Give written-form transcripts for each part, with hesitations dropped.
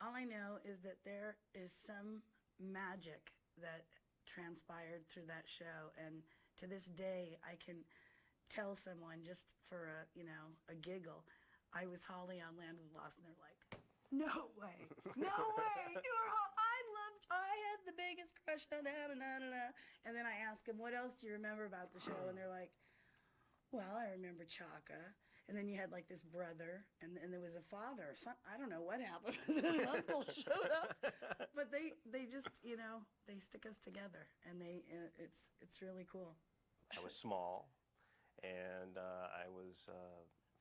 All I know is that there is some magic that transpired through that show, and to this day I can tell someone just for a giggle, I was Holly on Land of the Lost, and they're like, no way, no way, you were I had the biggest crush on that, and then I ask them, what else do you remember about the show? And they're like, well, I remember Chaka, and then you had like this brother, and there was a father. I don't know what happened. An uncle showed up, but they just they stick us together, and it's really cool. I was small, and I was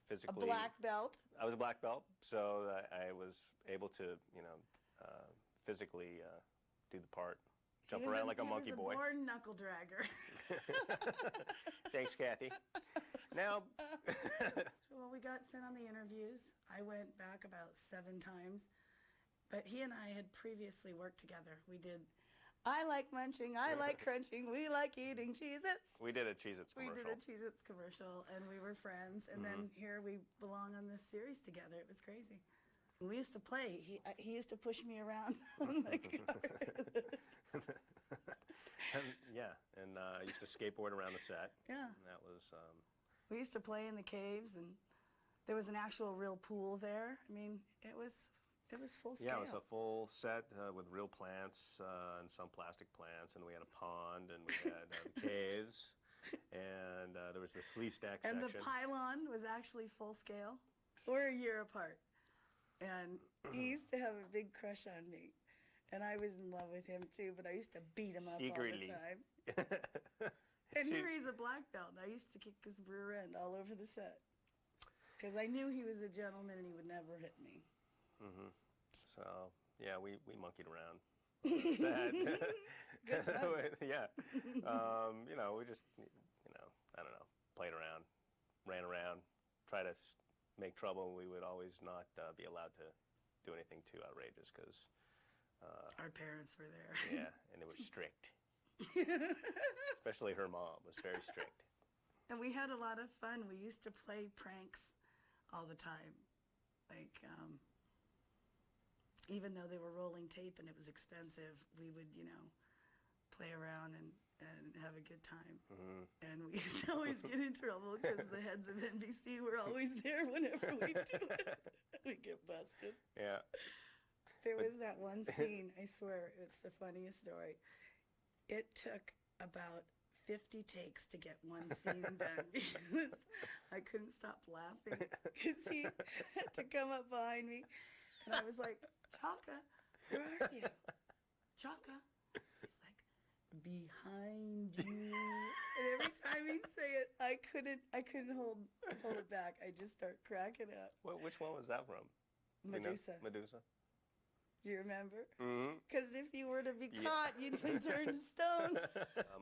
physically a black belt. I was a black belt, so I was able to physically do the part. Jump around like a monkey boy. He was a born knuckle dragger. Thanks, Kathy. Now, well, we got sent on the interviews. I went back about 7 times, but he and I had previously worked together. We did. I like munching, I like crunching, we like eating Cheez-Its. We did a Cheez-Its commercial. We did a Cheez-Its commercial, and we were friends, and then here we belong on this series together. It was crazy. We used to play. He used to push me around on the car. And I used to skateboard around the set. Yeah. And that was... We used to play in the caves, and there was an actual real pool there. I mean, it was full scale. Yeah, it was a full set with real plants and some plastic plants, and we had a pond, and we had caves, and there was the flea stack section. And the pylon was actually full scale. We're a year apart. And he used to have a big crush on me. And I was in love with him too, but I used to beat him up secretly. All the time. And here he's a black belt, and I used to kick his rear end all over the set. Because I knew he was a gentleman and he would never hit me. Mm-hmm. So, yeah, we monkeyed around. Good fun. Yeah. We just, I don't know, played around, ran around, tried to make trouble, and we would always not be allowed to do anything too outrageous because our parents were there. Yeah, and it was strict. Especially her mom was very strict. And we had a lot of fun. We used to play pranks all the time. Like, even though they were rolling tape and it was expensive, we would, play around and have a good time. Mm-hmm. And we used to always get in trouble because the heads of NBC were always there whenever we do it. We'd get busted. Yeah. There was that one scene, I swear, it's the funniest story. It took about 50 takes to get one scene done because I couldn't stop laughing because he had to come up behind me. And I was like, Chaka, where are you? Chaka. He's like, behind you. And every time he'd say it, I couldn't hold it back. I just start cracking up. Well, which one was that from? Medusa. Medusa. Do you remember? Mm-hmm. Because if you were to be caught, you'd be turned to stone.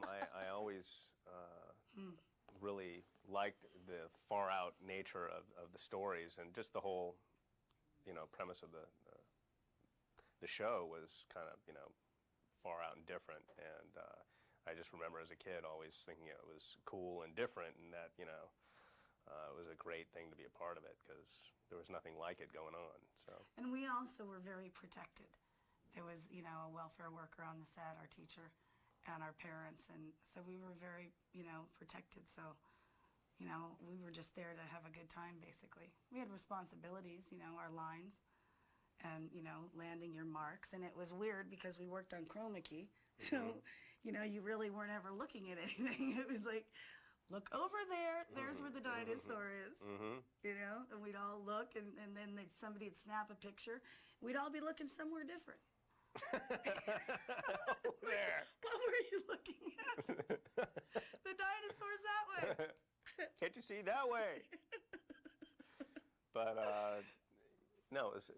I always really liked the far-out nature of the stories, and just the whole, premise of the show was kind of, far out and different. And I just remember as a kid always thinking it was cool and different, and that, it was a great thing to be a part of it because there was nothing like it going on. So. And we also were very protected. There was, a welfare worker on the set, our teacher, and our parents, and so we were very, protected. So, we were just there to have a good time, basically. We had responsibilities, our lines, and, landing your marks. And it was weird because we worked on chroma key, so, you really weren't ever looking at anything. It was like, look over there, there's where the dinosaur is, and we'd all look, and then somebody would snap a picture. We'd all be looking somewhere different. Over there. What were you looking at? The dinosaur's that way. Can't you see that way? But, no, it was,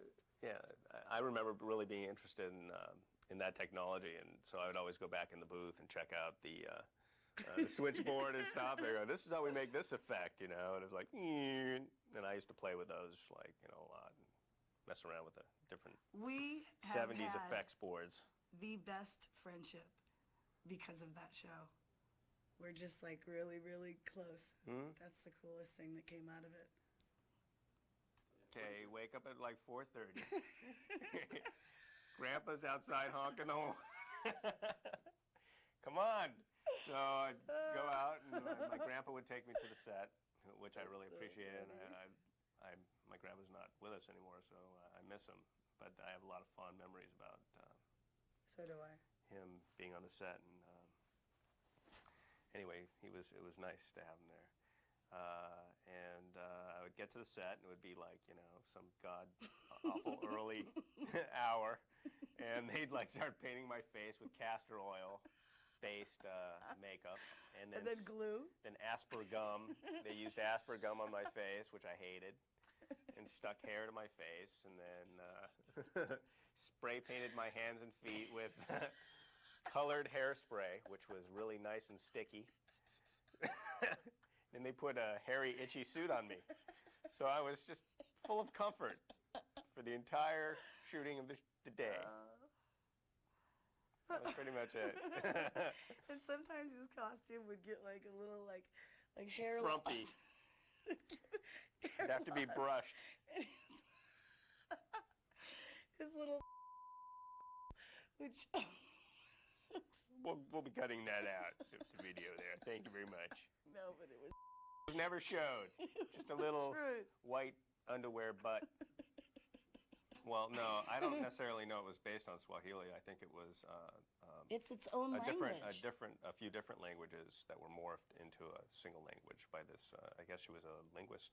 I remember really being interested in that technology, and so I would always go back in the booth and check out the switchboard and stuff. They go, this is how we make this effect, and it was like, and I used to play with those, a lot, and mess around with the different 70s effects boards. The best friendship because of that show. we're just like really, really close. Hmm? That's the coolest thing that came out of it. Okay, wake up at like 4:30. Grandpa's outside honking the horn. Come on. So I'd go out, and my grandpa would take me to the set, which I really appreciated. And my grandpa's not with us anymore, so I miss him. But I have a lot of fond memories about So do I. him being on the set. And anyway, it was nice to have him there. I would get to the set, and it would be like, some god-awful early hour, and they'd like start painting my face with castor oil-based makeup, and then glue. Then Asper gum. They used Asper gum on my face, which I hated, and stuck hair to my face, and then spray painted my hands and feet with colored hairspray, which was really nice and sticky. And they put a hairy, itchy suit on me. So I was just full of comfort for the entire shooting of the day. That was pretty much it. And sometimes his costume would get like a little like hair Frumpy. loss. It'd have to be brushed. His little which We'll be cutting that out, the video there. Thank you very much. no, but it was It was never showed. Just a little truth. white underwear butt. Well, no, I don't necessarily know it was based on Swahili. I think it was It's its own a language. few different languages that were morphed into a single language by this. I guess she was a linguist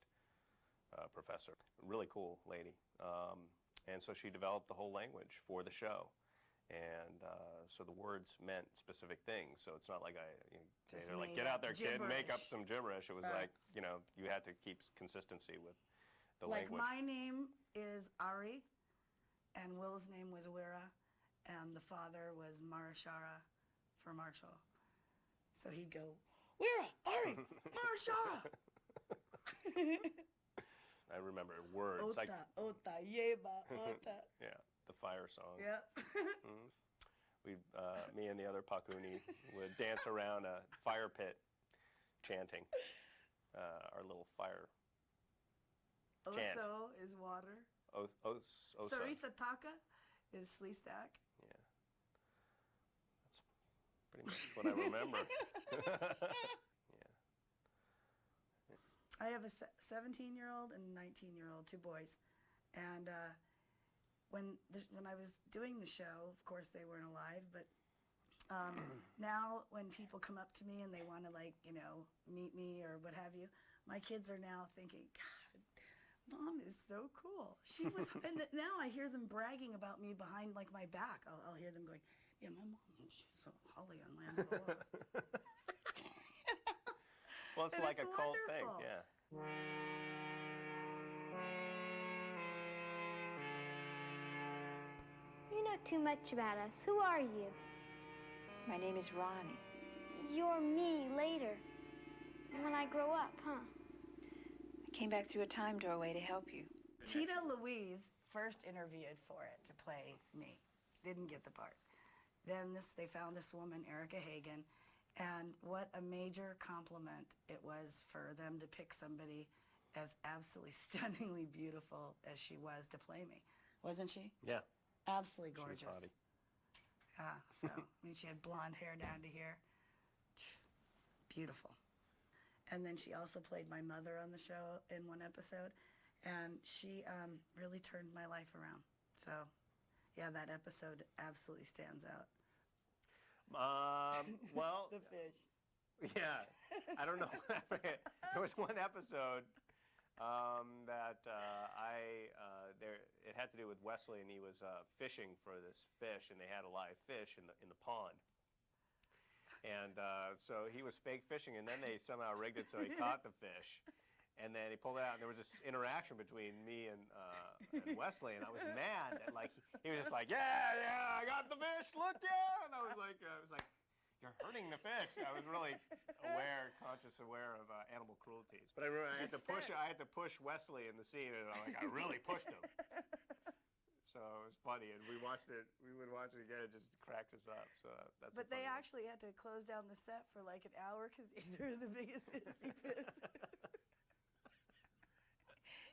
professor. Really cool lady. And so she developed the whole language for the show. And so the words meant specific things. So it's not like Just they're like, made get out up there, kid, make up gibberish. some gibberish. It was Right. like, you had to keep consistency with the Like language. my name is Ari, and Will's name was Wira, and the father was Marashara for Marshall. So he'd go, Wira, Ari, Marashara. I remember words. Ota, Like, ota, yeba, ota. yeah, the fire song. Yeah. Me and the other Pakuni would dance around a fire pit chanting our little fire chant. Oso is water. Osa. Sarisa Taka is Sleestack. Yeah. That's pretty much what I remember. Yeah. I have a 17-year-old and a 19-year-old, two boys. And when I was doing the show, of course they weren't alive, but now when people come up to me and they want to meet me or what have you, my kids are now thinking, God, Mom is so cool. She was, and now I hear them bragging about me behind my back. I'll hear them going, yeah, my mom, she's so Holly on Land of the Lost. Well, it's And like it's a cult thing, wonderful. yeah. You know too much about us. Who are you? My name is Ronnie. You're me later. When I grow up, huh? I came back through a time doorway to help you. Tita Louise first interviewed for it to play me. Didn't get the part. Then they found this woman, Erica Hagen, and what a major compliment it was for them to pick somebody as absolutely stunningly beautiful as she was to play me. Wasn't she? Yeah. Absolutely She was gorgeous. hottie. Yeah, so, she had blonde hair down to here. Beautiful. And then she also played my mother on the show in one episode, and she really turned my life around. So, yeah, that episode absolutely stands out. Well, The fish. yeah, I don't know. There was one episode that it had to do with Wesley, and he was fishing for this fish, and they had a live fish in the pond. And so he was fake fishing, and then they somehow rigged it so he caught the fish. And then he pulled it out, and there was this interaction between me and Wesley, and I was mad that he was just like, yeah, I got the fish, look, yeah. And I was like, you're hurting the fish. I was really conscious aware of animal cruelties. But I remember I had to push Wesley in the scene, and I really pushed him. So so it was funny, and we watched it. We would watch it again. It just cracks us up. So that's. But they actually had to close down the set for like an hour because he threw the biggest hissy fit.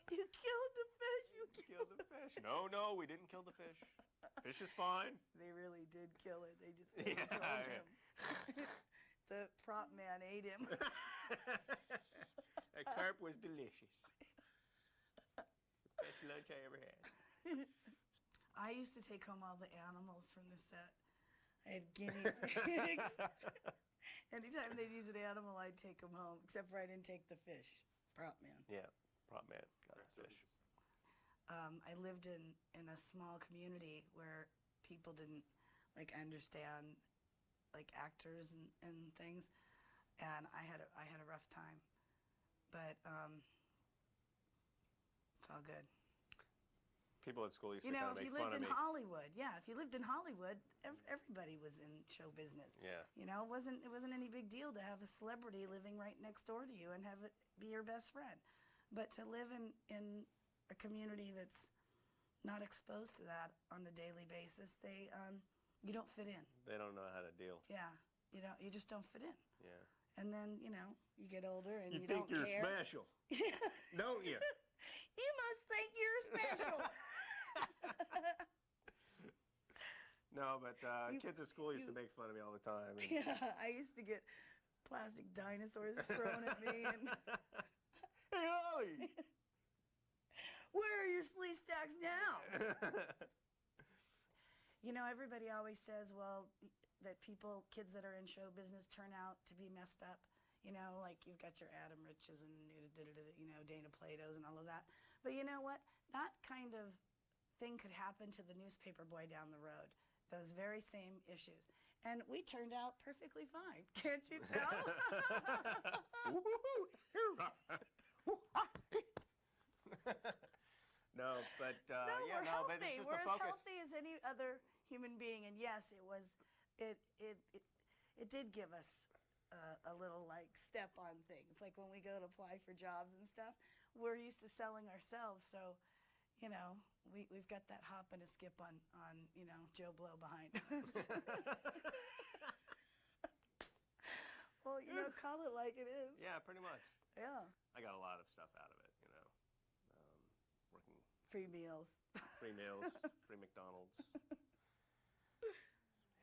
You killed the fish. You killed the fish. No, we didn't kill the fish. Fish is fine. They really did kill it. They just told him. The prop man ate him. That carp was delicious. Best lunch I ever had. I used to take home all the animals from the set. I had guinea pigs. Anytime they'd use an animal, I'd take them home. Except for I didn't take the fish. Prop man. Yeah, prop man, not the fish. I lived in a small community where people didn't like understand like actors and things, and I had a rough time, but it's all good. People at school used to You know, kind of if make you fun lived of in me. Hollywood, if you lived in Hollywood, everybody was in show business. Yeah. You know, it wasn't any big deal to have a celebrity living right next door to you and have it be your best friend. But to live in a community that's not exposed to that on a daily basis, you don't fit in. They don't know how to deal. Yeah, you just don't fit in. Yeah. And then, you know, you get older and you think don't you're care. special, don't you? You must think you're special. No, but kids at school used to make fun of me all the time. And Yeah, I used to get plastic dinosaurs thrown at me. And hey, Ollie! where are your slee stacks now? You know, everybody always says, well, that kids that are in show business turn out to be messed up. You know, like you've got your Adam Riches and, you know, Dana Platos and all of that. But you know what? That kind of thing could happen to the newspaper boy down the road. Those very same issues. And we turned out perfectly fine. Can't you tell? No, but we're but healthy. it's just We're the as focus. healthy as any other human being. And yes, it did give us a little like step on things. Like when we go to apply for jobs and stuff, we're used to selling ourselves. So, you know, we've got that hop and a skip on you know, Joe Blow behind us. Well, you know, call it like it is. Yeah, pretty much. Yeah. I got a lot of stuff out of it, you know. Working Free meals. free meals, free McDonald's,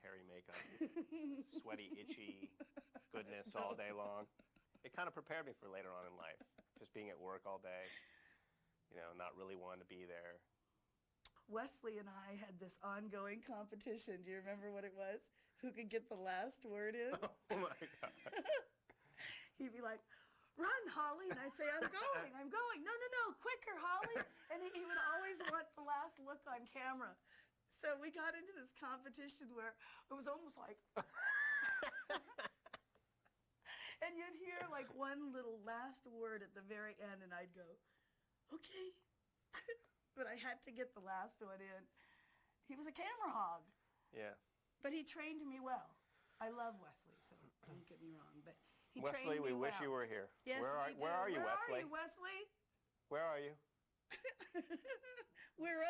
hairy makeup, sweaty, itchy goodness all day long. It kind of prepared me for later on in life, just being at work all day, you know, not really wanting to be there. Wesley and I had this ongoing competition. Do you remember what it was? Who could get the last word in? Oh my God. He'd be like, run, Holly. And I'd say, I'm going. No, quicker, Holly. And he would always want the last look on camera. So we got into this competition where it was almost like, and you'd hear like one little last word at the very end, and I'd go, okay. But I had to get the last one in. He was a camera hog. Yeah. But he trained me well. I love Wesley, so don't get me wrong. But he Wesley, trained me we wish well. you were here. Yes, where we do. are you, Where Wesley? are you, Wesley? Where are you? Where?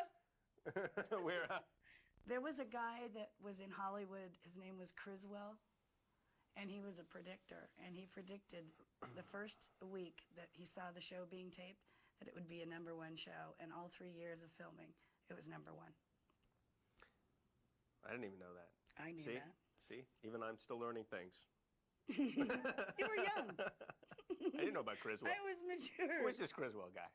There was a guy that was in Hollywood. His name was Criswell, and he was a predictor. And he predicted the first week that he saw the show being taped that it would be a #1 show. And all 3 years of filming, it was #1. I didn't even know that. I knew See? that. See? Even I'm still learning things. You were young. I didn't know about Criswell. I was mature. Who's this Criswell guy?